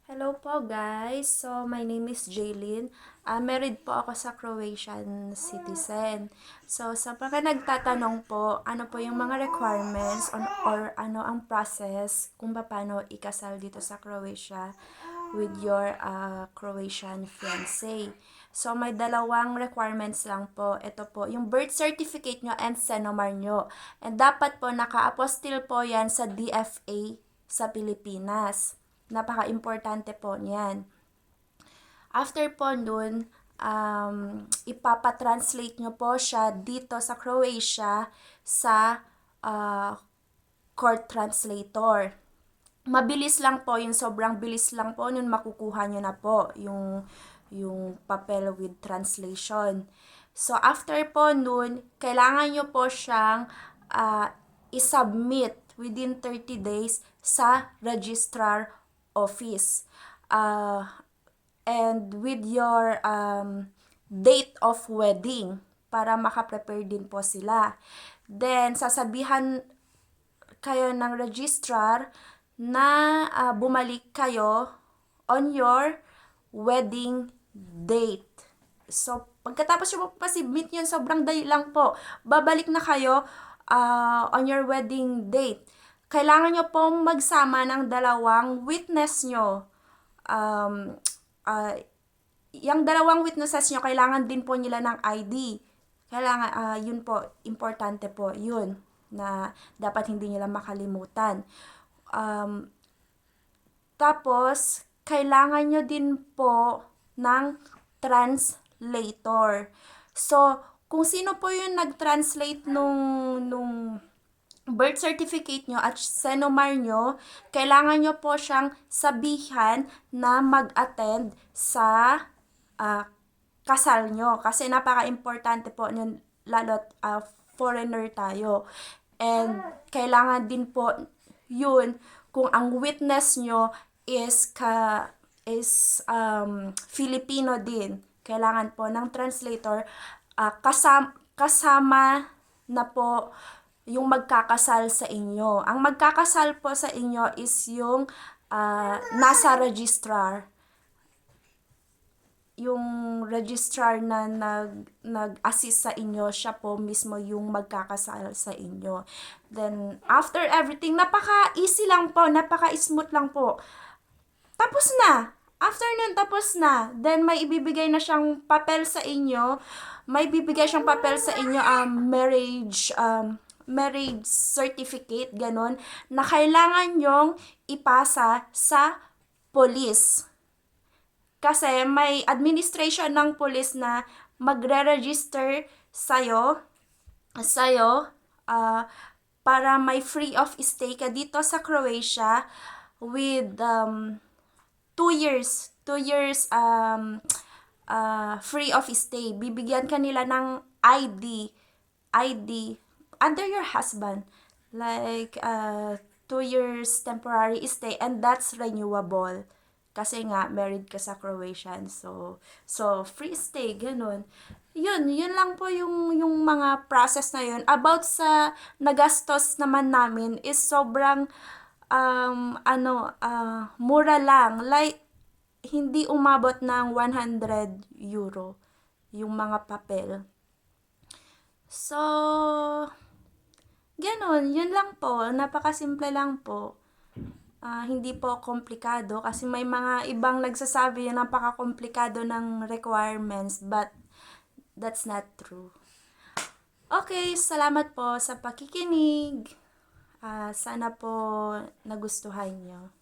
Hello po guys. So my name is Jaylin. Married po ako sa Croatian citizen. So sa mga nagtatanong po, ano po yung mga requirements or ano ang process kung paano ikasal dito sa Croatia with your Croatian fiancé. So may dalawang requirements lang po. Ito po, yung birth certificate nyo and senomar nyo. And dapat po naka-apostil po yan sa DFA sa Pilipinas. Napaka-importante po niyan. After po nun, ipapatranslate nyo po siya dito sa Croatia sa court translator. Mabilis lang po, yung sobrang bilis lang po, nun makukuha nyo na po yung papel with translation. So, after po nun, kailangan nyo po siyang isubmit within 30 days sa registrar office. And with your date of wedding para makaprepare din po sila. Then, sasabihan kayo ng registrar na bumalik kayo on your wedding date. So, pagkatapos nyo pa-submit yun, sobrang dali lang po. Babalik na kayo on your wedding date. Kailangan nyo pong magsama ng dalawang witness nyo. Yung dalawang witnesses nyo, kailangan din po nila ng ID. Kailangan, yun po, importante po, yun, na dapat hindi nila makalimutan. Tapos, kailangan nyo din po ng translator. So, kung sino po yung nag-translate nung birth certificate nyo at senomar nyo, kailangan nyo po siyang sabihan na mag-attend sa kasal nyo. Kasi napaka-importante po nun, lalo't foreigner tayo. And kailangan din po yun kung ang witness nyo is Filipino din. Kailangan po ng translator kasama na po yung magkakasal sa inyo. Ang magkakasal po sa inyo is yung nasa registrar. Yung registrar na nag-assist sa inyo, siya po mismo yung magkakasal sa inyo. Then, after everything, napaka-easy lang po, napaka-smooth lang po. Tapos na. After nun, tapos na. Then, may ibibigay na siyang papel sa inyo. May bibigay siyang papel sa inyo, marriage certificate, ganon, na kailangan nyong ipasa sa police. Kasi may administration ng police na magre-register sa'yo, para may free of stay ka dito sa Croatia with 2 years free of stay. Bibigyan ka nila ng ID under your husband, like 2 years temporary stay, and that's renewable kasi nga married ka sa Croatian, so free stay, ganun. Yun lang po yung mga process na yun. About sa nagastos naman namin is sobrang mura lang, like hindi umabot ng 100 euro yung mga papel. So, ganun, yun lang po, napakasimple lang po. Hindi po komplikado kasi may mga ibang nagsasabi na napaka-komplikado ng requirements, but that's not true. Okay, salamat po sa pakikinig. Sana po nagustuhan nyo.